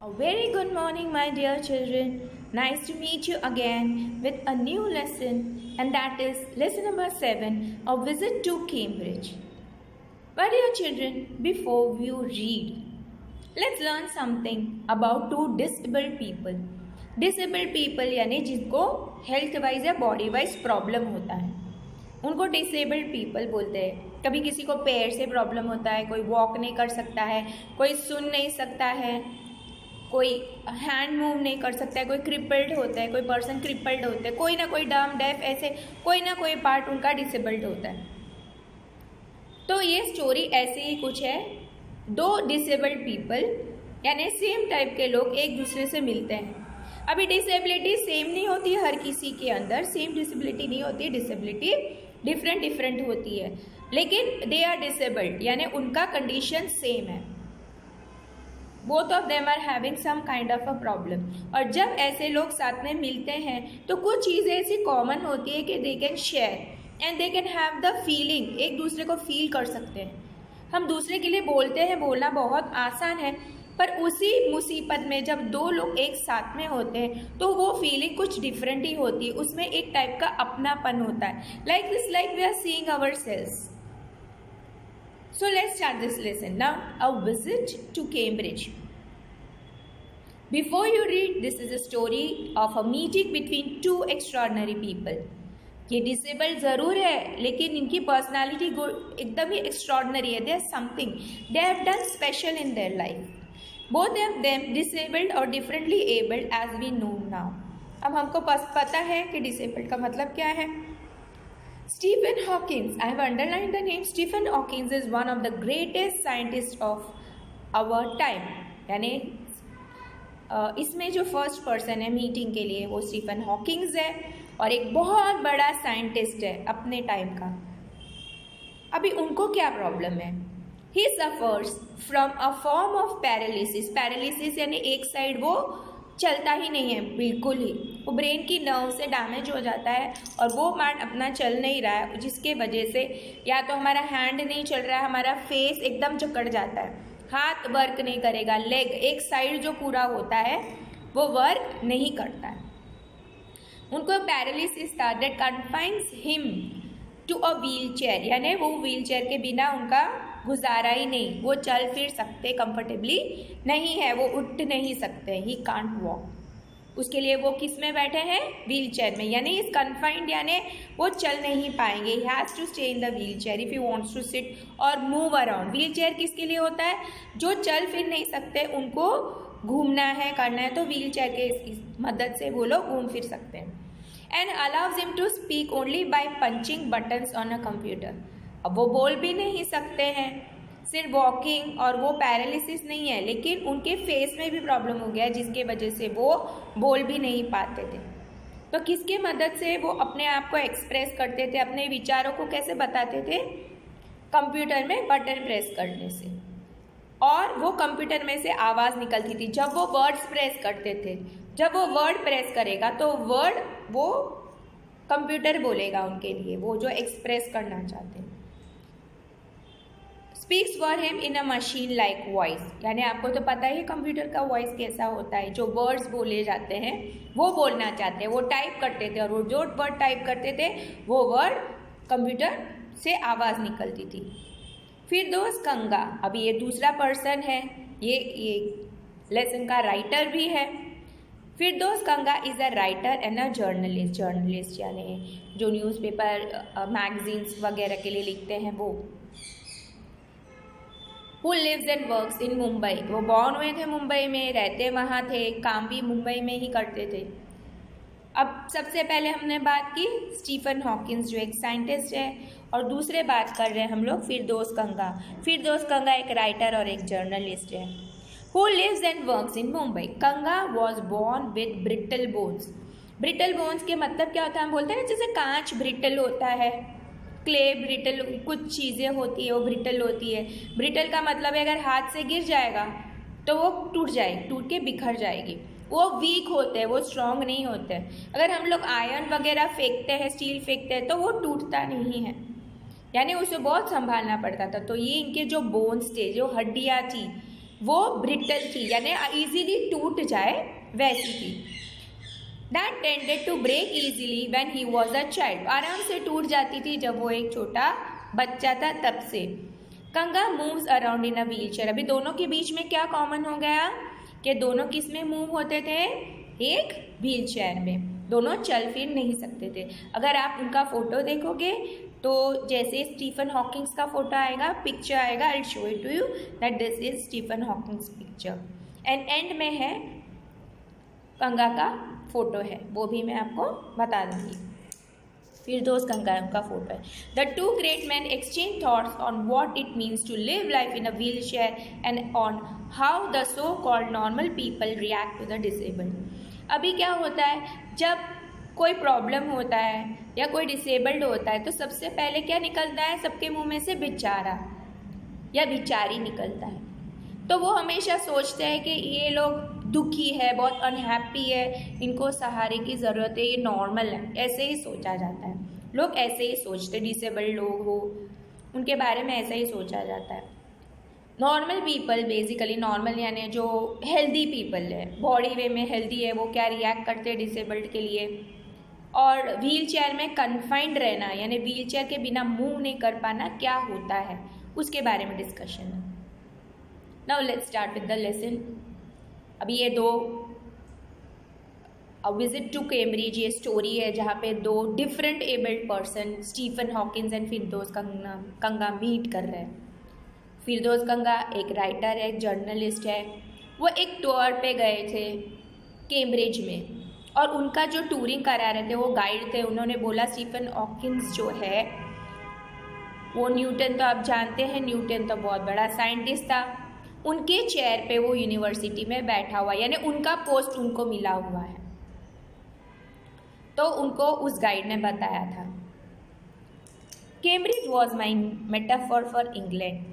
A very good morning, my dear children. Nice to meet you again with a new lesson, and that is lesson number 7, A Visit to Cambridge. My dear children, before you read, let's learn something about two disabled people. Disabled people यानी जिनको health wise या body wise problem होता है, उनको disabled people बोलते हैं. कभी किसी को पैर से प्रॉब्लम होता है, कोई वॉक नहीं कर सकता है, कोई सुन नहीं सकता है, कोई हैंड मूव नहीं कर सकता है, कोई क्रिपल्ड होता है, कोई पर्सन क्रिपल्ड होता है, कोई ना कोई डम डेफ, ऐसे कोई ना कोई पार्ट उनका डिसेबल्ड होता है. तो ये स्टोरी ऐसे ही कुछ है. दो डिसेबल्ड पीपल यानी सेम टाइप के लोग एक दूसरे से मिलते हैं. अभी डिसेबिलिटी सेम नहीं होती हर किसी के अंदर, सेम डिसेबिलिटी नहीं होती, डिसेबिलिटी डिफरेंट होती है, लेकिन दे आर डिसेबल्ड यानी उनका कंडीशन सेम है. Both of them are having some kind of a problem. और जब ऐसे लोग साथ में मिलते हैं तो कुछ चीज़ें ऐसी कॉमन होती है कि they can share and they can have the feeling, एक दूसरे को फील कर सकते हैं. हम दूसरे के लिए बोलते हैं, बोलना बहुत आसान है, पर उसी मुसीबत में जब दो लोग एक साथ में होते हैं तो वो फीलिंग कुछ डिफरेंट ही होती है, उसमें एक टाइप का अपनापन होता है. Like this, like we are seeing ourselves. So let's start this lesson now. A visit to Cambridge. Before you read, this is a story of a meeting between two extraordinary people. ये disabled ज़रूर है लेकिन इनकी personality एकदम ही extraordinary है. They are something, they have done special in their life. Both of them disabled और differently abled as we know now. अब हमको पता है कि डिसेबल्ड का मतलब क्या है. Stephen Hawking, I have underlined the name. Stephen Hawking is one of the greatest scientists of our time. यानी इसमें जो फर्स्ट पर्सन है मीटिंग के लिए वो स्टीफन हॉकिंग्स है और एक बहुत बड़ा साइंटिस्ट है अपने टाइम का. अभी उनको क्या प्रॉब्लम है. He suffers from a form of paralysis. Paralysis यानी एक साइड वो चलता ही नहीं है बिल्कुल ही, वो ब्रेन की नर्व से डैमेज हो जाता है और वो पार्ट अपना चल नहीं रहा है, जिसके वजह से या तो हमारा हैंड नहीं चल रहा है, हमारा फेस एकदम जकड़ जाता है, हाथ वर्क नहीं करेगा, लेग एक साइड जो पूरा होता है वो वर्क नहीं करता है. उनको पैरालिसिस था that confines him to a wheel chair, यानी वो व्हील चेयर के बिना उनका गुजारा ही नहीं, वो चल फिर सकते कंफर्टेबली नहीं है, वो उठ नहीं सकते, ही कांट वॉक. उसके लिए वो किस में बैठे हैं, व्हील चेयर में, यानी इस कन्फाइंड यानी वो चल नहीं पाएंगे. He has to stay in the wheelchair if you wants to sit or move around. Wheelchair किसके लिए होता है, जो चल फिर नहीं सकते, उनको घूमना है, करना है, तो व्हील चेयर के मदद से वो लोग घूम फिर सकते हैं. And allows him to speak only by punching buttons on a computer. अब वो बोल भी नहीं सकते हैं, सिर्फ वॉकिंग, और वो पैरालिसिस नहीं है लेकिन उनके फेस में भी प्रॉब्लम हो गया है जिसके वजह से वो बोल भी नहीं पाते थे. तो किसके मदद से वो अपने आप को एक्सप्रेस करते थे, अपने विचारों को कैसे बताते थे, कंप्यूटर में बटन प्रेस करने से. और वो कंप्यूटर में से आवाज़ निकलती थी जब वो वर्ड्स प्रेस करते थे. जब वो वर्ड प्रेस करेगा तो वर्ड वो कंप्यूटर बोलेगा उनके लिए, वो जो एक्सप्रेस करना चाहते हैं. Speaks for him in a machine like voice, यानी आपको तो पता ही कंप्यूटर का वॉइस कैसा होता है, जो वर्ड्स बोले जाते हैं वो बोलना चाहते हैं, वो टाइप करते थे और वो जो वर्ड टाइप करते थे वो वर्ड कंप्यूटर से आवाज़ निकलती थी. फिर दोस्त कंगा, अभी ये दूसरा पर्सन है, ये लेसन का राइटर भी है. फिर दोस्त Kanga is a writer and a journalist. Journalist यानी जो न्यूज़पेपर मैगजीन्स वगैरह के लिए लिखते हैं वो. Who lives and works in Mumbai, वो बॉर्न हुए थे मुंबई में, रहते वहाँ थे, काम भी मुंबई में ही करते थे. अब सबसे पहले हमने बात की स्टीफन हॉकिंस जो एक साइंटिस्ट है, और दूसरे बात कर रहे हैं हम लोग फिरदौस कंगा. फिरदौस कंगा एक राइटर और एक जर्नलिस्ट है. Who lives and works in Mumbai. Kanga was born with brittle bones. Brittle bones के मतलब क्या होता है, हम बोलते हैं ना जैसे कांच ब्रिटल होता है, क्ले ब्रिटल, कुछ चीज़ें होती है वो ब्रिटल होती है. ब्रिटल का मतलब है अगर हाथ से गिर जाएगा तो वो टूट जाएगी, टूट के बिखर जाएगी. वो वीक होते हैं, वो स्ट्रांग नहीं होते हैं. अगर हम लोग आयरन वगैरह फेंकते हैं, स्टील फेंकते हैं, तो वो टूटता नहीं है, यानी उसे बहुत संभालना पड़ता था. तो ये इनके जो बोन्स थे, जो हड्डियाँ थी, वो ब्रिटल थी, यानी इजीली टूट जाए वैसी थी। That tended to break easily when he was a child, आराम से टूट जाती थी जब वो एक छोटा बच्चा था तब से। Kanga moves around in a wheel chair, अभी दोनों के बीच में क्या कॉमन हो गया कि दोनों किस में मूव होते थे, एक व्हील चेयर में, दोनों चल फिर नहीं सकते थे। अगर आप उनका फोटो देखोगे तो जैसे स्टीफन हॉकिंग्स का फोटो आएगा, पिक्चर आएगा, I will show it to you that this is Stephen Hawkings picture, and end में है कंगा का फोटो है, वो भी मैं आपको बता दूंगी। फिरदौस कंगा का फोटो है। The two great man exchange thoughts on what it means to live life in a wheel chair and on how the so called normal people react to the disabled. अभी क्या होता है, जब कोई प्रॉब्लम होता है या कोई डिसेबल्ड होता है तो सबसे पहले क्या निकलता है सबके मुंह में से, बेचारा या बेचारी निकलता है। तो वो हमेशा सोचते हैं कि ये लोग दुखी है, बहुत अनहैप्पी है, इनको सहारे की ज़रूरत है, ये नॉर्मल है, ऐसे ही सोचा जाता है। लोग ऐसे ही सोचते, डिसेबल्ड लोग हो उनके बारे में ऐसा ही सोचा जाता है। नॉर्मल पीपल बेसिकली, नॉर्मल यानी जो हेल्दी पीपल है, बॉडी वे में हेल्दी है, वो क्या रिएक्ट करते हैं डिसेबल्ड के लिए। और व्हील चेयर में कन्फाइंड रहना यानी व्हील चेयर के बिना मूव नहीं कर पाना क्या होता है, उसके बारे में डिस्कशन है। Now let's start with the lesson. अभी ये दो विजिट टू कैम्ब्रिज, ये स्टोरी है जहाँ पे दो different abled person Stephen Hawkins and Firdaus Kanga meet कर रहे हैं। फिरदौस कंगा एक राइटर है, एक जर्नलिस्ट है। वो एक टूर पे गए थे कैम्ब्रिज में और उनका जो टूरिंग करा रहे थे वो गाइड थे। उन्होंने बोला स्टीफन हॉकिंस जो है वो, न्यूटन तो आप जानते हैं, न्यूटन तो बहुत बड़ा साइंटिस्ट था, उनके चेयर पे वो यूनिवर्सिटी में बैठा हुआ, यानी उनका पोस्ट उनको मिला हुआ है। तो उनको उस गाइड ने बताया था, Cambridge was my metaphor for England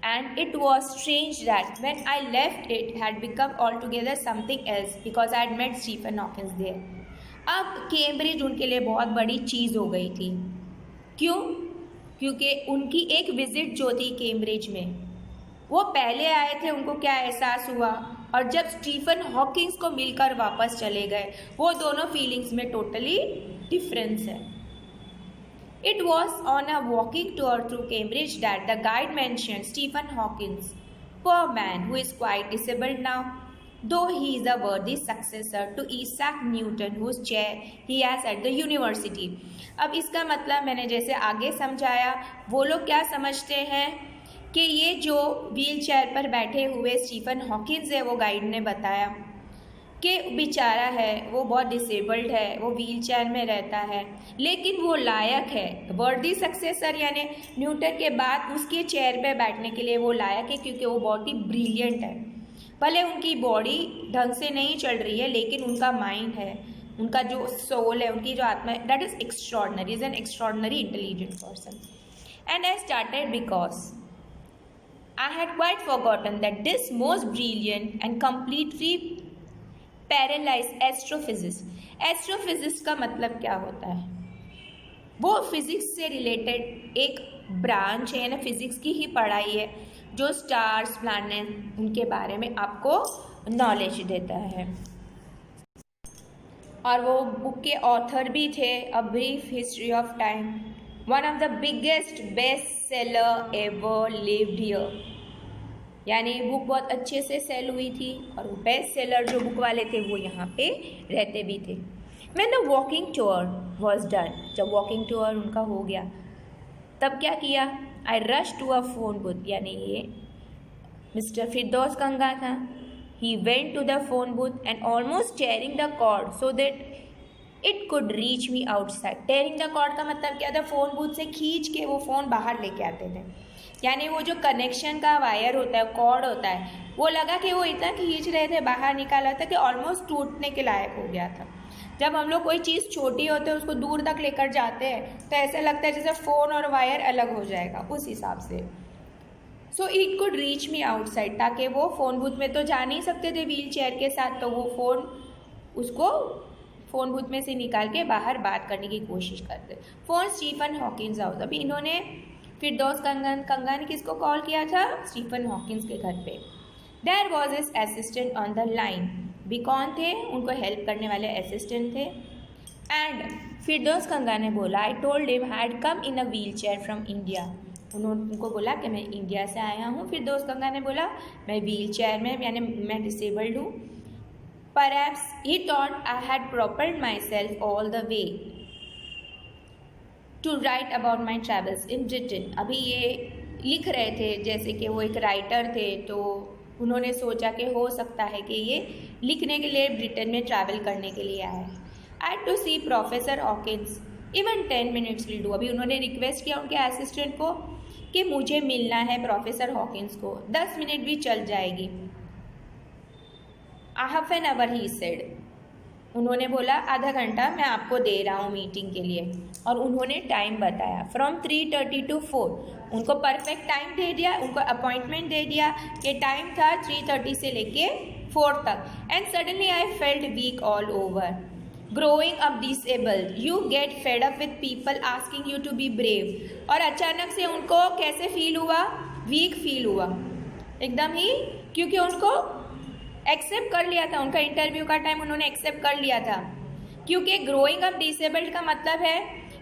and it was strange that when I left it had become altogether something else because I had met Stephen Hawking there. अब कैम्ब्रिज उनके लिए बहुत बड़ी चीज़ हो गई थी। क्यों? क्योंकि उनकी एक विज़िट जो थी कैम्ब्रिज में, वो पहले आए थे, उनको क्या एहसास हुआ, और जब स्टीफन हॉकिंग्स को मिलकर वापस चले गए, वो दोनों फीलिंग्स में टोटली डिफरेंस है। It was on a walking tour through Cambridge that the guide mentioned Stephen Hawking, poor man who is quite disabled now, though he is a worthy successor to Isaac Newton, whose chair he has at the university. अब इसका मतलब मैंने जैसे आगे समझाया, वो लोग क्या समझते हैं कि ये जो व्हील चेयर पर बैठे हुए स्टीफन हॉकिंस है, वो गाइड ने बताया कि बेचारा है, वो बहुत डिसेबल्ड है, वो व्हील चेयर में रहता है, लेकिन वो लायक है, वर्दी सक्सेसर यानी न्यूटन के बाद उसके चेयर पे बैठने के लिए वो लायक है, क्योंकि वो बहुत ही ब्रिलियंट है। भले उनकी बॉडी ढंग से नहीं चल रही है, लेकिन उनका माइंड है, उनका जो सोल है, उनकी जो आत्मा है, that is extraordinary, is an extraordinary intelligent person. And I started because I had quite forgotten that this most brilliant and completely paralyse astrophysics. Astrophysics का मतलब क्या होता है, वो फिजिक्स से रिलेटेड एक ब्रांच है, यानी फिजिक्स की ही पढ़ाई है जो स्टार्स, प्लैनेट, उनके बारे में आपको नॉलेज देता है। और वो बुक के ऑथर भी थे, a brief history of time, one of the biggest best seller ever lived here, यानी बुक बहुत अच्छे से सेल हुई थी और वो बेस्ट सेलर जो बुक वाले थे वो यहाँ पे रहते भी थे। When the walking tour was done, जब वॉकिंग टूर उनका हो गया तब क्या किया, I rushed to a phone booth, यानी ये मिस्टर फिरदौस कंगा था। He went to the phone booth and almost tearing the cord so that it could reach me outside. Tearing the cord का मतलब क्या था, फ़ोन बूथ से खींच के वो फ़ोन बाहर लेके आते थे, यानी वो जो कनेक्शन का वायर होता है, कॉर्ड होता है, वो लगा कि वो इतना खींच रहे थे, बाहर निकाला था कि ऑलमोस्ट टूटने के लायक हो गया था। जब हम लोग कोई चीज़ छोटी होती है उसको दूर तक लेकर जाते हैं तो ऐसा लगता है जैसे फ़ोन और वायर अलग हो जाएगा, उस हिसाब से। So it could reach me outside, ताकि वो फ़ोन बूथ में तो जा नहीं सकते थे व्हील चेयर के साथ, तो वो फ़ोन उसको फ़ोन बूथ में से निकाल के बाहर बात करने की कोशिश करते। फ़ोन स्टीफन हॉकिंस हाउस, अभी इन्होंने फिरदौस कंगा ने किसको कॉल किया था? स्टीफन हॉकिंस के घर पे। There was his assistant on the line, भी कौन थे? उनको हेल्प करने वाले असिस्टेंट थे। एंड फिरदौस कंगा ने बोला, I told him I had come in a wheel chair from India. उन्होंने उनको बोला कि मैं इंडिया से आया हूँ। फिरदौस कंगा ने बोला मैं व्हील चेयर में, यानी मैं डिसेबल्ड हूँ। Perhaps he thought I had propelled myself all the way to write about my travels in Britain. अभी ये लिख रहे थे, जैसे कि वो एक राइटर थे, तो उन्होंने सोचा कि हो सकता है कि ये लिखने के लिए ब्रिटेन में ट्रैवल करने के लिए आए। I to see professor Hawkins even 10 minutes will do. अभी उन्होंने रिक्वेस्ट किया उनके असिस्टेंट को कि मुझे मिलना है प्रोफेसर हॉकिंस को, 10 मिनट भी चल जाएगी। Half an hour he said. उन्होंने बोला आधा घंटा मैं आपको दे रहा हूँ मीटिंग के लिए, और उन्होंने टाइम बताया फ्रॉम 3:30 to 4। उनको परफेक्ट टाइम दे दिया, उनको अपॉइंटमेंट दे दिया कि टाइम था 3:30 से लेके 4 तक। And suddenly I felt weak all over. Growing up disabled you get fed up with people asking you to be brave. और अचानक से उनको कैसे फील हुआ? वीक फील हुआ एकदम ही, क्योंकि उनको एक्सेप्ट कर लिया था, उनका इंटरव्यू का टाइम उन्होंने एक्सेप्ट कर लिया था। क्योंकि ग्रोइंग अप डिसेबल्ड का मतलब है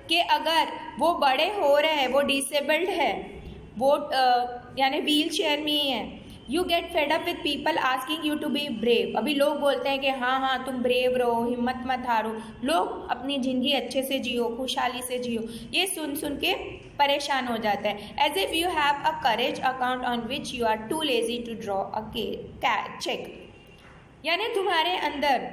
कि अगर वो बड़े हो रहे हैं, वो डिसेबल्ड है, वो यानी व्हील चेयर में ही है, you get fed up with people asking you to be brave. अभी लोग बोलते हैं कि हाँ हाँ तुम ब्रेव रहो, हिम्मत मत हारो, लोग अपनी ज़िंदगी अच्छे से जियो, खुशहाली से जियो, ये सुन सुन के परेशान हो जाता है। As if you have a courage account on which you are too lazy to draw a cheque. यानी तुम्हारे अंदर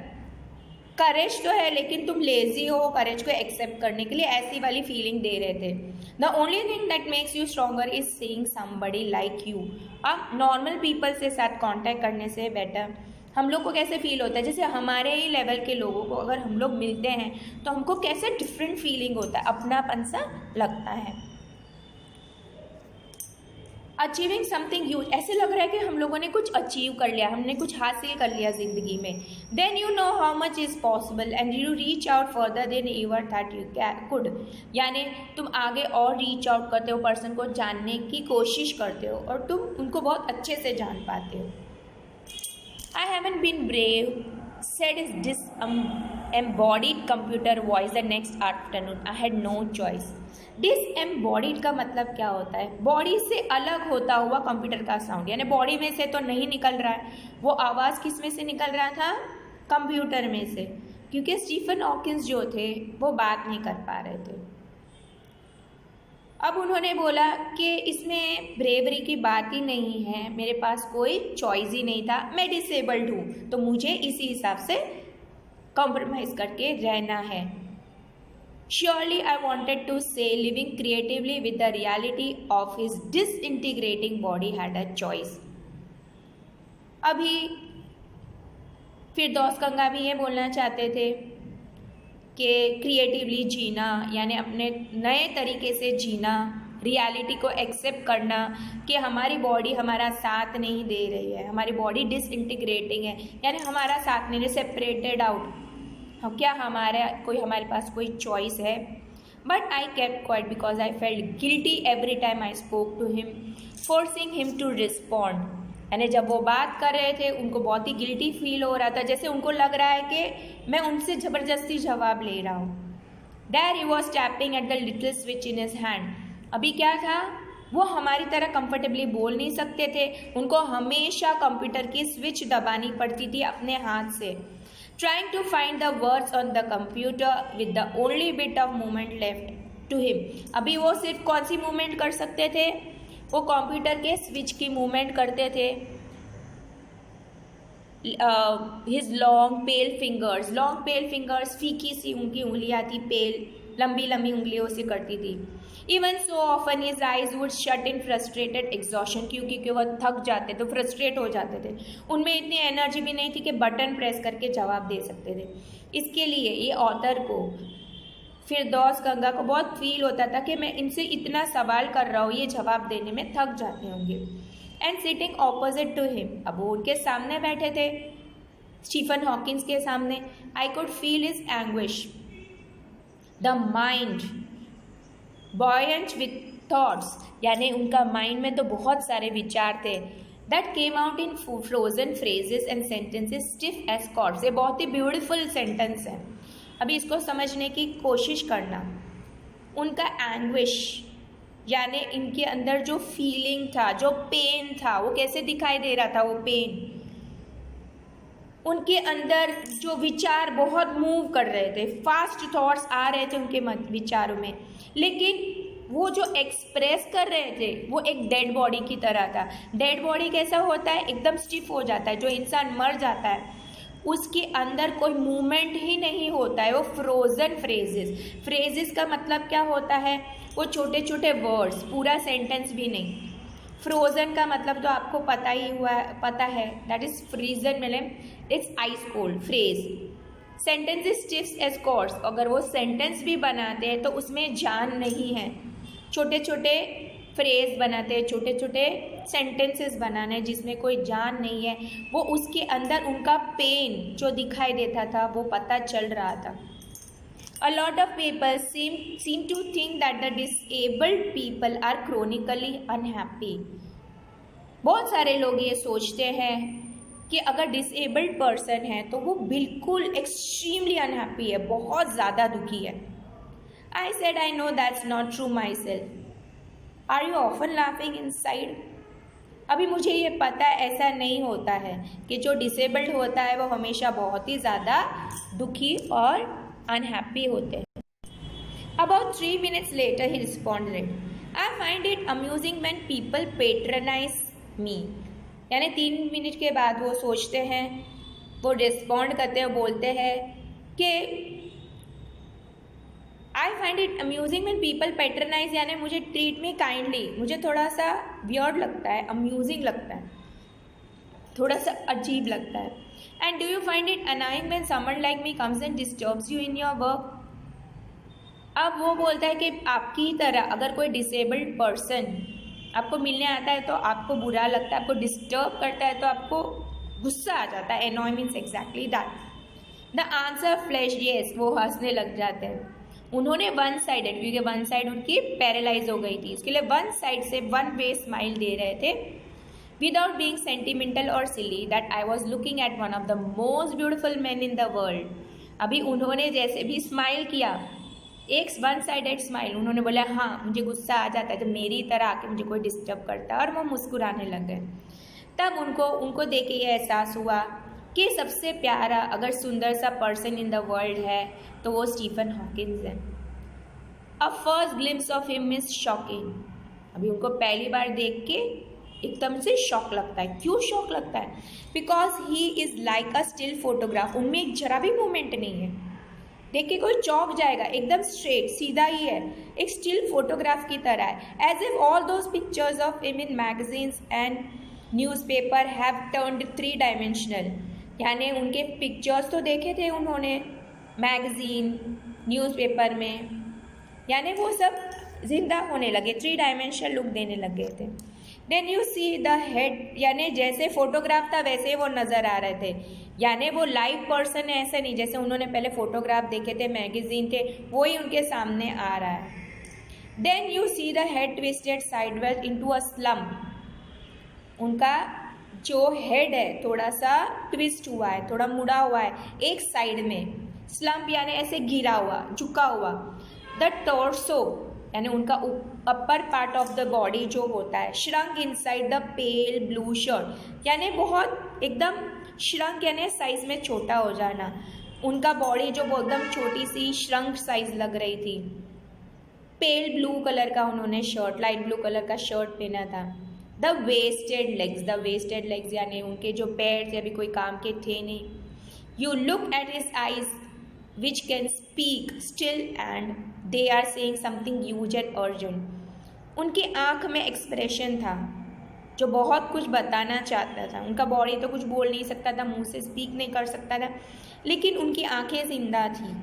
करेज तो है लेकिन तुम लेजी हो करेज को एक्सेप्ट करने के लिए, ऐसी वाली फीलिंग दे रहे थे। The only thing that makes you stronger is seeing somebody like you. अब नॉर्मल पीपल से साथ कांटेक्ट करने से बेटर हम लोग को कैसे फील होता है, जैसे हमारे ही लेवल के लोगों को अगर हम लोग मिलते हैं तो हमको कैसे डिफरेंट फीलिंग होता है, अपनापन सा लगता है। अचीविंग समथिंग ह्यूज, ऐसे लग रहा है कि हम लोगों ने कुछ अचीव कर लिया, हमने कुछ हासिल कर लिया ज़िंदगी में। Then you know how much is possible and you reach out further than ever thought you could. यानी तुम आगे और रीच आउट करते हो, पर्सन को जानने की कोशिश करते हो और तुम उनको बहुत अच्छे से जान पाते हो। I haven't been brave said his disembodied computer voice the next afternoon. I had no choice. Disembodied का मतलब क्या होता है? बॉडी से अलग होता हुआ कंप्यूटर का साउंड, यानी बॉडी में से तो नहीं निकल रहा है, वो आवाज़ किस में से निकल रहा था? कंप्यूटर में से, क्योंकि स्टीफन हॉकिंस जो थे वो बात नहीं कर पा रहे थे। अब उन्होंने बोला कि इसमें ब्रेवरी की बात ही नहीं है, मेरे पास कोई चॉइस ही नहीं था, मैं डिसेबल्ड हूँ, तो मुझे इसी हिसाब से कॉम्प्रोमाइज़ करके रहना है। श्योरली आई वॉन्टेड टू से living creatively with the reality of his disintegrating body had a choice. अभी फिरदौस कंगा भी ये बोलना चाहते थे कि क्रिएटिवली जीना, यानी अपने नए तरीके से जीना, रियलिटी को एक्सेप्ट करना कि हमारी बॉडी हमारा साथ नहीं दे रही है, हमारी बॉडी डिसइंटीग्रेटिंग है, यानी हमारा साथ नहीं, सेपरेटेड आउट। क्या हमारे पास कोई चॉइस है? But I kept quiet because I felt guilty every time I spoke to him forcing him to respond. यानी जब वो बात कर रहे थे उनको बहुत ही गिल्टी फील हो रहा था, जैसे उनको लग रहा है कि मैं उनसे ज़बरदस्ती जवाब ले रहा हूँ। There he was tapping at the little switch in his hand. अभी क्या था, वो हमारी तरह कंफर्टेबली बोल नहीं सकते थे, उनको हमेशा कंप्यूटर की स्विच दबानी पड़ती थी अपने हाथ से। Trying to find the words on the computer with the only bit of movement left to him. अभी वो सिर्फ कौन सी मूवमेंट कर सकते थे? वो कंप्यूटर के स्विच की मूवमेंट करते थे। हिज लॉन्ग पेल फिंगर्स, फीकी सी उनकी उंगलियां थी, पेल लंबी लंबी उंगलियों से करती थी। Even so often his eyes would shut in frustrated exhaustion, क्योंकि वह थक जाते तो फ्रस्ट्रेट हो जाते थे, उनमें इतनी एनर्जी भी नहीं थी कि बटन प्रेस करके जवाब दे सकते थे। इसके लिए ये ऑथर को, फिरदौस कंगा को बहुत फील होता था कि मैं इनसे इतना सवाल कर रहा हूँ, ये जवाब देने में थक जाते होंगे। And sitting opposite to him, अब वो उनके सामने बैठे थे, स्टीफन हॉकिंस के सामने। I could feel his anguish, the mind buoyant with thoughts, यानी उनका माइंड में तो बहुत सारे विचार थे, that came out in frozen phrases and sentences stiff as cords. ये बहुत ही ब्यूटीफुल सेंटेंस है, अभी इसको समझने की कोशिश करना। उनका एंग्विश, यानी इनके अंदर जो फीलिंग था, जो पेन था, वो कैसे दिखाई दे रहा था, वो पेन। उनके अंदर जो विचार बहुत मूव कर रहे थे, फास्ट थॉट्स आ रहे थे उनके विचारों में, लेकिन वो जो एक्सप्रेस कर रहे थे वो एक डेड बॉडी की तरह था। डेड बॉडी कैसा होता है, एकदम स्टिफ हो जाता है। जो इंसान मर जाता है उसके अंदर कोई मूवमेंट ही नहीं होता है, वो फ्रोजन फ्रेजेस का मतलब क्या होता है, वो छोटे छोटे वर्ड्स, पूरा सेंटेंस भी नहीं। फ्रोजन का मतलब तो आपको पता है, दैट इज फ्रीजन, मतलब it's ice cold. Phrase, sentences stiff as cords, अगर वो सेंटेंस भी बनाते हैं तो उसमें जान नहीं है। छोटे छोटे फ्रेज बनाते हैं, छोटे छोटे सेंटेंसेस बनाने जिसमें कोई जान नहीं है, वो उसके अंदर उनका पेन जो दिखाई देता था वो पता चल रहा था। A lot of people seem to think that the disabled people are chronically unhappy. बहुत सारे लोग ये सोचते हैं कि अगर डिसेबल्ड पर्सन है तो वो बिल्कुल एक्सट्रीमली अनहैप्पी है, बहुत ज़्यादा दुखी है। I said I know that's not true myself. Are you often laughing inside? अभी मुझे ये पता है ऐसा नहीं होता है कि जो डिसेबल्ड होता है वो हमेशा बहुत ही ज़्यादा दुखी और अनहैप्पी होते हैं। About 3 minutes later he responded, I find it amusing when people patronize me. यानी 3 मिनट के बाद वो सोचते हैं, वो रिस्पॉन्ड करते हैं, बोलते हैं कि I find it amusing when people patronize, यानी मुझे ट्रीट मी काइंडली, मुझे थोड़ा सा वियर्ड लगता है, अम्यूजिंग लगता है, थोड़ा सा अजीब लगता है। And do you find it annoying when someone like me comes and disturbs you in your work? अब वो बोलता है कि आपकी तरह अगर कोई डिसेबल्ड पर्सन आपको मिलने आता है तो आपको बुरा लगता है, आपको डिस्टर्ब करता है तो आपको गुस्सा आ जाता है। Annoy means exactly that. The answer flashed yes, वो हंसने लग जाते हैं। उन्होंने वन साइडेड, क्योंकि वन साइड उनकी पैरालाइज हो गई थी, इसके लिए वन साइड से वन वे स्माइल दे रहे थे। Without being sentimental or silly, that I was looking at one of the most beautiful men in the world. अभी उन्होंने जैसे भी स्माइल किया, एक वन साइडेड स्माइल, उन्होंने बोला हाँ मुझे गुस्सा आ जाता है जब मेरी तरह आके मुझे कोई डिस्टर्ब करता है, और वो मुस्कुराने लग गए। तब उनको देख के ये एहसास हुआ कि सबसे प्यारा अगर सुंदर सा पर्सन इन द वर्ल्ड है तो वो स्टीफन हॉकिंस है। A first glimpse of him is shocking. अभी उनको पहली बार देख के एकदम से शॉक लगता है। क्यों शॉक लगता है? Because he is like a still photograph. उनमें एक जरा भी मूवमेंट नहीं है, देख के कोई चौंक जाएगा, एकदम स्ट्रेट सीधा ही है, एक स्टिल फोटोग्राफ की तरह है। As if all those pictures of him in magazines and newspaper have turned 3 dimensional. यानी उनके पिक्चर्स तो देखे थे उन्होंने मैगजीन, न्यूज़पेपर में, यानी वो सब जिंदा होने लगे, 3 डायमेंशनल लुक देने लगे थे। Then you see the head, यानी जैसे फोटोग्राफ था वैसे वो नज़र आ रहे थे, यानी वो लाइव पर्सन है ऐसा नहीं, जैसे उन्होंने पहले फोटोग्राफ देखे थे, मैगजीन थे, वही उनके सामने आ रहा है। Then you see the head twisted sideways into a slump. उनका जो हेड है थोड़ा सा ट्विस्ट हुआ है, थोड़ा मुड़ा हुआ है एक साइड में, स्लम्प यानी ऐसे गिरा हुआ, झुका हुआ। द टॉर्सो यानी उनका upper part of the body जो होता है, shrunk inside the pale blue shirt, यानी बहुत एकदम श्रंक यानी साइज में छोटा हो जाना। उनका बॉडी जो एकदम छोटी सी श्रंक साइज लग रही थी। पेल ब्लू कलर का उन्होंने शर्ट, लाइट ब्लू कलर का शर्ट पहना था। द वेस्टेड लेग्स यानी उनके जो पैर थे अभी कोई काम के थे नहीं। You look at his eyes which can speak still and they are saying something huge and urgent. उनकी आँख में एक्सप्रेशन था जो बहुत कुछ बताना चाहता था। उनका बॉडी तो कुछ बोल नहीं सकता था, मुंह से स्पीक नहीं कर सकता था, लेकिन उनकी आंखें जिंदा थी,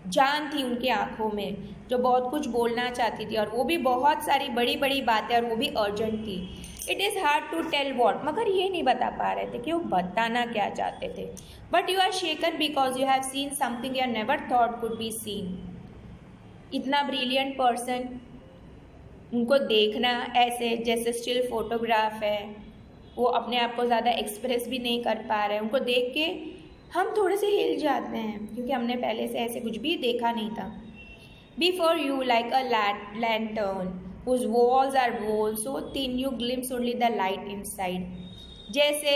जान थी उनकी आंखों में, जो बहुत कुछ बोलना चाहती थी, और वो भी बहुत सारी बड़ी बड़ी बातें, और वो भी अर्जेंट थी। It is hard to tell what, मगर ये नहीं बता पा रहे थे कि वो बताना क्या चाहते थे। But you are shaken because you have seen something you never thought could be seen. इतना ब्रिलियंट पर्सन, उनको देखना ऐसे जैसे स्टिल फोटोग्राफ है, वो अपने आप को ज़्यादा एक्सप्रेस भी नहीं कर पा रहे हैं, उनको देख के हम थोड़े से हिल जाते हैं क्योंकि हमने पहले से ऐसे कुछ भी देखा नहीं था. Before you like a lantern whose walls are wall so thin you glimpse only the light inside. जैसे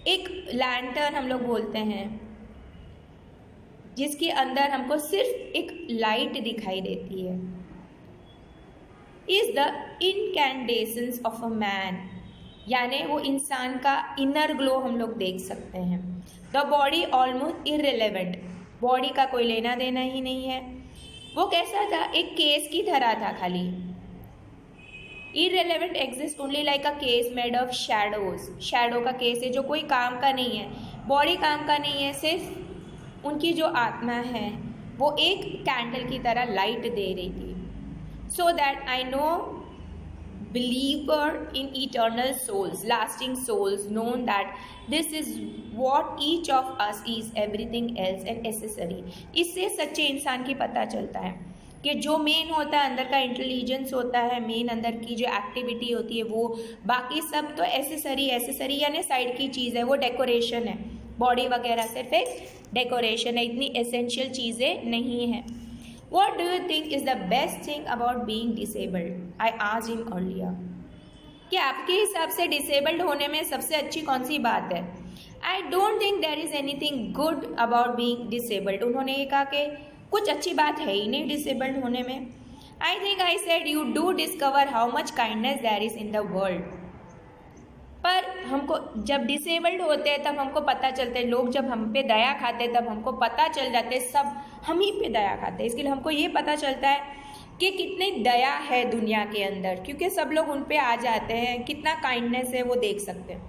एक लैंटर्न हम लोग बोलते हैं जिसके अंदर हमको सिर्फ एक लाइट दिखाई देती है. Is the incandescence of a man, यानी वो इंसान का इनर ग्लो हम लोग देख सकते हैं. The body almost irrelevant, body का कोई लेना देना ही नहीं है. वो कैसा था, एक केस की तरह था खाली. Irrelevant exist only like a case made of shadows, shadow का केस है जो कोई काम का नहीं है. बॉडी काम का नहीं है, सिर्फ उनकी जो आत्मा है वो एक कैंडल की तरह लाइट दे रही थी. So that I know believer in eternal souls, lasting souls, known that this is what each of us is, everything else and accessory. इससे सच्चे इंसान की पता चलता है कि जो मेन होता है अंदर का इंटेलिजेंस होता है, मेन अंदर की जो एक्टिविटी होती है वो, बाकी सब तो एसेसरी यानी साइड की चीज़ है, वो डेकोरेशन है. बॉडी वगैरह सिर्फ एक डेकोरेशन है, इतनी एसेंशियल चीज़ें नहीं है. What do you think is the best thing about being disabled? I asked him earlier. कि आपके हिसाब से डिसेबल्ड होने में सबसे अच्छी कौन सी बात है? I don't think there is anything good about being disabled. उन्होंने ये कहा कि कुछ अच्छी बात है ही नहीं डिसेबल्ड होने में. I think I said you do discover how much kindness there is in the world. पर हमको जब डिसेबल्ड होते हैं तब हमको पता चलता है, लोग जब हम पे दया खाते हैं तब हमको पता चल जाते हैं सब हम ही पे दया खाते हैं. इसके लिए हमको ये पता चलता है कि कितनी दया है दुनिया के अंदर, क्योंकि सब लोग उन पे आ जाते हैं, कितना काइंडनेस है वो देख सकते हैं.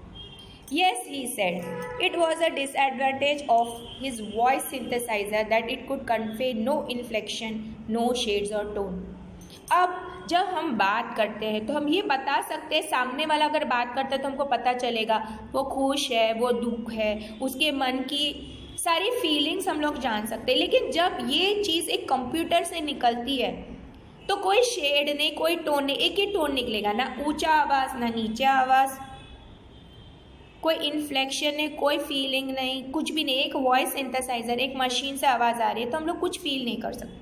Yes, he said. It was a disadvantage of his voice synthesizer that it could convey no inflection, no shades or tone. अब जब हम बात करते हैं तो हम ये बता सकते हैं, सामने वाला अगर बात करता है तो हमको पता चलेगा वो खुश है, वो दुख है, उसके मन की सारी फीलिंग्स हम लोग जान सकते हैं. लेकिन जब ये चीज़ एक कंप्यूटर से निकलती है तो कोई शेड नहीं, कोई टोन नहीं, एक ही टोन निकलेगा, ना ऊंचा आवाज़ ना नीचा आवाज़, कोई इन्फ्लेक्शन नहीं, कोई फीलिंग नहीं, कुछ भी नहीं. एक वॉइस सिंथेसाइजर, एक मशीन से आवाज़ आ रही है तो हम लोग कुछ फील नहीं कर सकते.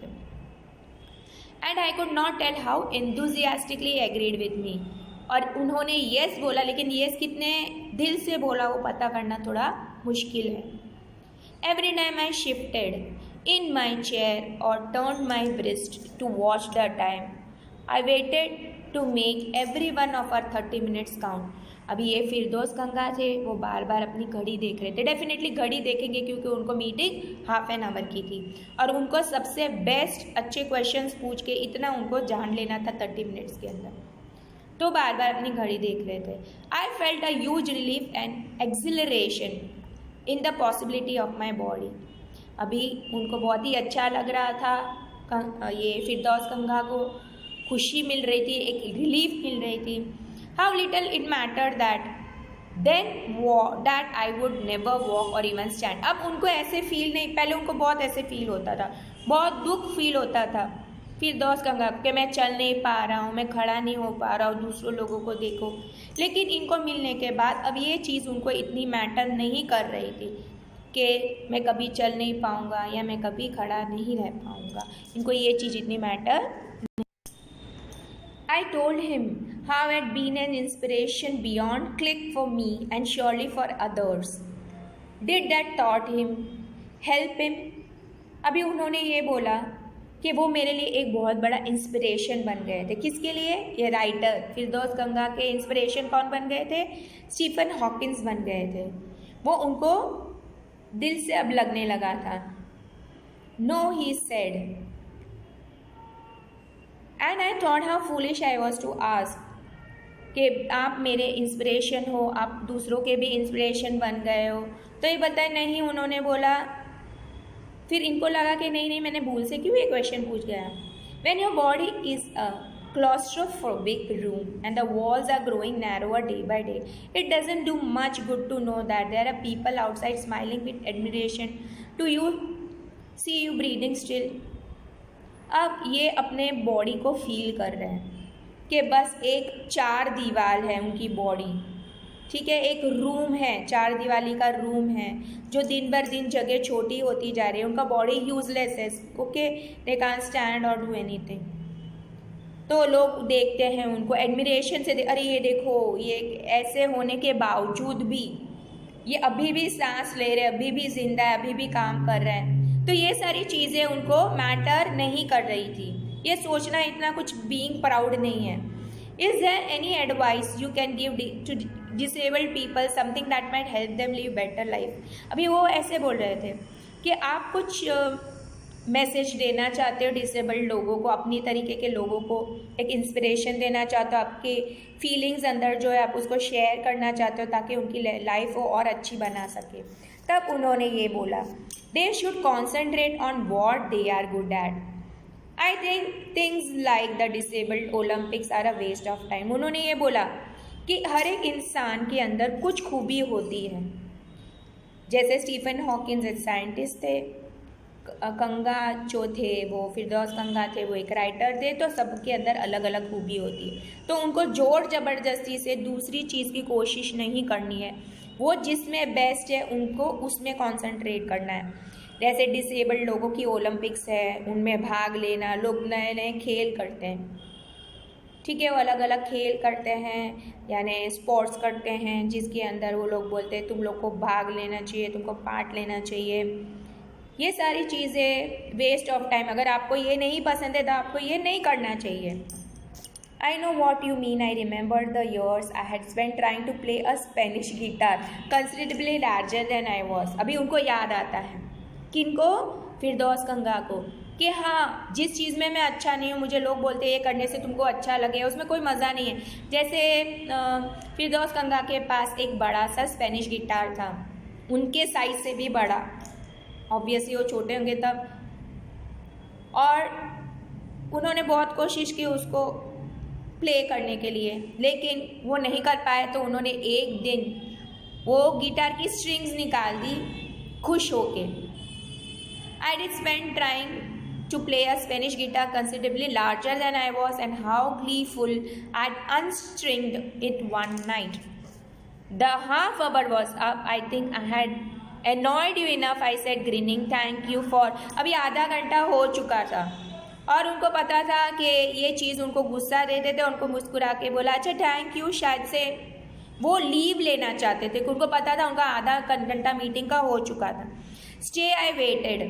And I could not tell how enthusiastically agreed with me. और उन्होंने येस बोला, लेकिन येस कितने दिल से बोला वो पता करना थोड़ा मुश्किल है. Every time I shifted in my chair और turn my wrist to watch the time, I waited to make every one of our 30 minutes count. अभी ये फिरदौस गंगा थे, वो बार बार अपनी घड़ी देख रहे थे. डेफिनेटली घड़ी देखेंगे क्योंकि उनको मीटिंग ½ एन आवर की थी और उनको सबसे बेस्ट अच्छे क्वेश्चंस पूछ के इतना उनको जान लेना था 30 मिनट्स के अंदर, तो बार बार अपनी घड़ी देख रहे थे. I felt a huge relief and acceleration in the possibility of my body. अभी उनको बहुत ही अच्छा लग रहा था, ये फिरदौस गंगा को खुशी मिल रही थी, एक रिलीफ मिल रही थी. How little it mattered that I would never walk or even stand. अब उनको ऐसे फील नहीं, पहले उनको बहुत ऐसे फील होता था, बहुत दुख फील होता था फिरदौस गंगा कि मैं चल नहीं पा रहा हूँ, मैं खड़ा नहीं हो पा रहा हूँ, दूसरों लोगों को देखो. लेकिन इनको मिलने के बाद अब ये चीज़ उनको इतनी मैटर नहीं कर रही थी कि मैं कभी चल नहीं पाऊँगा या मैं कभी खड़ा नहीं रह पाऊँगा. इनको ये चीज़ इतनी matter. I told him how it had been an inspiration beyond click for me and surely for others. Did that taught him, help him? अभी उन्होंने ये बोला कि वो मेरे लिए एक बहुत बड़ा इंस्पिरेशन बन गए थे. किसके लिए? ये राइटर फिरदौस गंगा के इंस्पिरेशन कौन बन गए थे? स्टीफन हॉकिंस बन गए थे. वो उनको दिल से अब लगने लगा था. No, he said. And I thought how foolish I was to ask कि आप मेरे इंस्पिरेशन हो, आप दूसरों के भी इंस्पिरेशन बन गए हो. तो ये बताए नहीं, उन्होंने बोला. फिर इनको लगा कि नहीं मैंने भूल से क्यों ये क्वेश्चन पूछ गया. When your body is a claustrophobic room and the walls are growing narrower day by day, it doesn't do much good to know that there are people outside smiling with admiration to you, see you breathing still. अब ये अपने body को feel कर रहे हैं कि बस एक 4 दीवार है उनकी बॉडी, ठीक है, एक रूम है, 4 दीवारी का रूम है जो दिन भर दिन जगह छोटी होती जा रही है, उनका बॉडी यूजलेस है, ओके, दे कांट स्टैंड और डू एनीथिंग। तो लोग देखते हैं उनको एडमिरेशन से, अरे ये देखो, ये ऐसे होने के बावजूद भी ये अभी भी सांस ले रहे, अभी भी जिंदा है, अभी भी काम कर रहे हैं। तो ये सारी चीज़ें उनको मैटर नहीं कर रही थी, ये सोचना इतना कुछ बीइंग प्राउड नहीं है। Is there any advice you can give to disabled people, something that might help them live better life. अभी वो ऐसे बोल रहे थे कि आप कुछ मैसेज देना चाहते हो डिसेबल्ड लोगों को, अपनी तरीके के लोगों को एक इंस्पिरेशन देना चाहते हो, आपके फीलिंग्स अंदर जो है आप उसको शेयर करना चाहते हो ताकि उनकी लाइफ वो और अच्छी बना सके। तब उन्होंने ये बोला, they should concentrate on what they are good at. I think things like the disabled Olympics are a waste of time. उन्होंने ये बोला कि हर एक इंसान के अंदर कुछ खूबी होती है, जैसे स्टीफन हॉकिंस एक साइंटिस्ट थे, कंगा जो थे वो फिरदौस कंगा थे, वो एक राइटर थे, तो सबके अंदर अलग अलग खूबी होती है। तो उनको जोर ज़बरदस्ती से दूसरी चीज़ की कोशिश नहीं करनी है, वो जिसमें बेस्ट है उनको उसमें कंसंट्रेट करना है। जैसे डिसेबल्ड लोगों की ओलंपिक्स है, उनमें भाग लेना, लोग नए नए खेल करते हैं, ठीक है, वो अलग अलग खेल करते हैं, यानी स्पोर्ट्स करते हैं जिसके अंदर वो लोग बोलते हैं तुम लोग को भाग लेना चाहिए, तुमको पार्ट लेना चाहिए। ये सारी चीज़ें वेस्ट ऑफ टाइम, अगर आपको ये नहीं पसंद है तो आपको ये नहीं करना चाहिए। I know what you mean. I remember the years I had spent trying to play a Spanish guitar, considerably larger than I was. अभी उनको याद आता है, किनको? फिरदौस कंगा को, कि हाँ जिस चीज़ में मैं अच्छा नहीं हूँ, मुझे लोग बोलते हैं ये करने से तुमको अच्छा लगे, उसमें कोई मज़ा नहीं है। जैसे फिरदौस कंगा के पास एक बड़ा सा स्पेनिश गिटार था, उनके साइज से भी बड़ा, ऑब्वियसली वो छोटे होंगे तब, और उन्होंने बहुत कोशिश की उसको प्ले करने के लिए, लेकिन वो नहीं कर पाए। तो उन्होंने एक दिन वो गिटार की स्ट्रिंग्स निकाल दी खुश होके। I did spend trying to play a Spanish guitar considerably larger than I was, and how gleeful I'd unstringed it one night. The half hour was up. I think I had annoyed you enough, I said grinning. Thank you for. अभी आधा घंटा हो चुका था और उनको पता था कि ये चीज़ उनको गुस्सा देते थे। उनको मुस्कुरा के बोला अच्छा थैंक यू, शायद से वो लीव लेना चाहते थे, उनको पता था उनका आधा घंटा मीटिंग का हो चुका था। Stay I waited,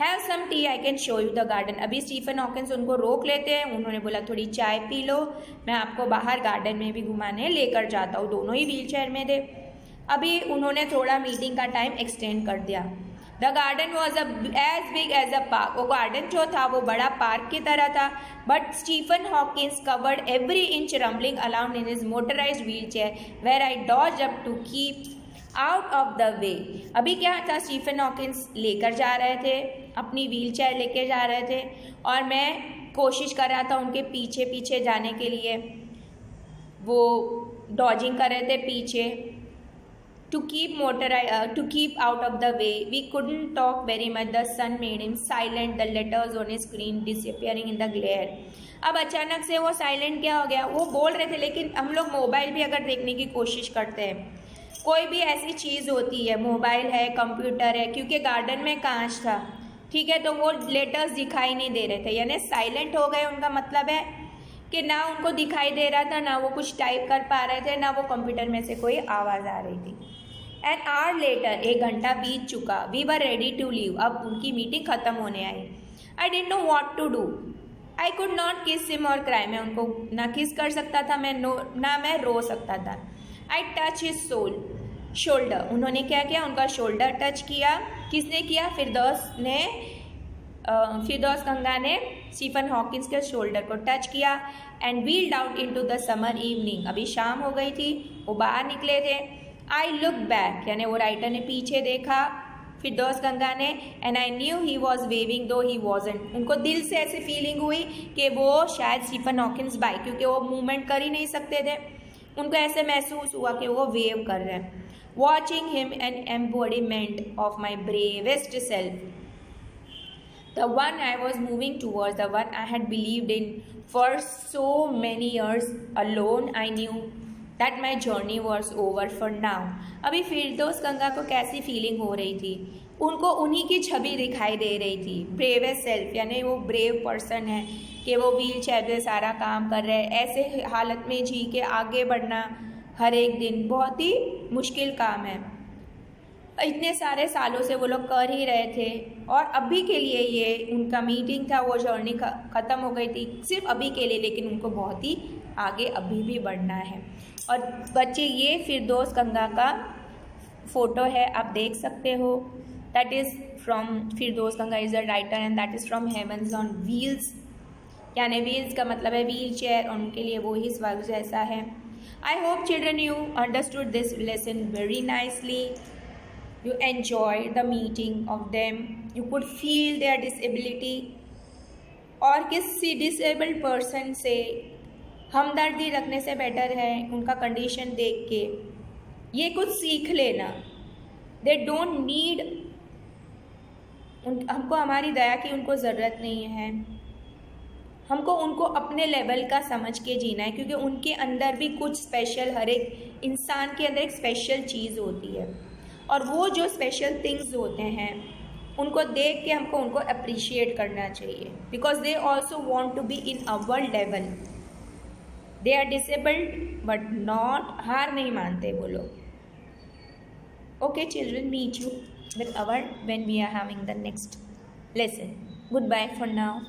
have some tea, I can show you the garden. अभी स्टीफन हॉकिंस उनको रोक लेते हैं, उन्होंने बोला थोड़ी चाय पी लो, मैं आपको बाहर गार्डन में भी घुमाने लेकर जाता हूँ। दोनों ही व्हील चेयर में थे। अभी उन्होंने थोड़ा मीटिंग का टाइम एक्सटेंड कर दिया। The garden was as big as a park. वो गार्डन जो था वो बड़ा पार्क की तरह था, but Stephen Hawkins covered every inch rumbling around in his motorised wheel chair where I dodged up to keep out of the way. अभी क्या था, स्टीफन हॉकिंस लेकर जा रहे थे, अपनी व्हील चेयर लेकर जा रहे थे और मैं कोशिश कर रहा था उनके पीछे पीछे जाने के लिए। वो डॉजिंग कर रहे थे पीछे। To keep out of the way we couldn't talk very much, the sun made him silent, the letters on his screen disappearing in the glare. अब अचानक से वो साइलेंट क्या हो गया, वो बोल रहे थे लेकिन हम लोग मोबाइल भी अगर देखने की कोशिश करते हैं, कोई भी ऐसी चीज़ होती है, मोबाइल है, कंप्यूटर है, क्योंकि गार्डन में कांच था, ठीक है, तो वो लेटर्स दिखाई नहीं दे रहे थे, यानी साइलेंट हो गए। उनका मतलब है कि ना उनको दिखाई दे रहा था, ना वो कुछ टाइप कर पा रहे थे, ना वो कंप्यूटर में से कोई आवाज़ आ रही थी। एन आवर लेटर, 1 घंटा बीत चुका। We were ready to leave, अब उनकी मीटिंग ख़त्म होने आई। I didn't know what to do, I could not kiss him और क्राई। मैं उनको ना किस कर सकता था, ना मैं रो सकता था। I touch his shoulder. उन्होंने क्या किया, उनका शोल्डर टच किया। किसने किया? फिरदौस कंगा ने स्टीफन हॉकिंस के शोल्डर को टच किया। And wheeled out into the summer evening. अभी शाम हो गई थी, वो बाहर निकले थे। आई लुक बैक, यानी वो राइटर ने पीछे देखा फिरदौस कंगा ने, and I knew he was waving though he wasn't. उनको दिल से ऐसी फीलिंग हुई कि वो शायद स्टीफन हॉकिंस बाई, क्योंकि वो मूवमेंट कर ही नहीं सकते थे, उनको ऐसे महसूस हुआ कि वो वेव कर रहे हैं। Watching him an embodiment of my bravest self. the one I was moving towards, the one I had believed in for so many years alone, I knew that my journey was over for now. अभी फिरदौस गंगा को कैसी feeling हो रही थी? उनको उन्हीं की छवि दिखाई दे रही थी, ब्रेवेस्ट सेल्फ, यानी वो ब्रेव पर्सन है कि वो व्हील चेयर पे सारा काम कर रहे हैं। ऐसे हालत में जी के आगे बढ़ना हर एक दिन बहुत ही मुश्किल काम है। इतने सारे सालों से वो लोग कर ही रहे थे और अभी के लिए ये उनका मीटिंग था, वो जर्नी ख़त्म हो गई थी सिर्फ अभी के लिए, लेकिन उनको बहुत ही आगे अभी भी बढ़ना है। और बच्चे ये फिरदौस गंगा का फ़ोटो है, आप देख सकते हो। That is from Firdaus Ganga is the writer and that is from heavens on wheels, यानी व्हील्स का मतलब है व्हील चेयर, और उनके लिए वो ही स्वर्ग जैसा है। I hope children you understood this lesson very nicely. You enjoyed the meeting of them. You could feel their disability. और किसी डिसेबल्ड पर्सन से हमदर्दी रखने से बेटर है उनका कंडीशन देख के ये कुछ सीख लेना. दे डोंट नीड, हमको हमारी दया की उनको ज़रूरत नहीं है. हमको उनको अपने लेवल का समझ के जीना है, क्योंकि उनके अंदर भी कुछ स्पेशल, हर एक इंसान के अंदर एक स्पेशल चीज़ होती है, और वो जो स्पेशल थिंग्स होते हैं उनको देख के हमको उनको अप्रिशिएट करना चाहिए, because they also want to be in our level. They are disabled but not, हार नहीं मानते वो लोग. Okay children, meet you with our when we are having the next lesson. Goodbye for now.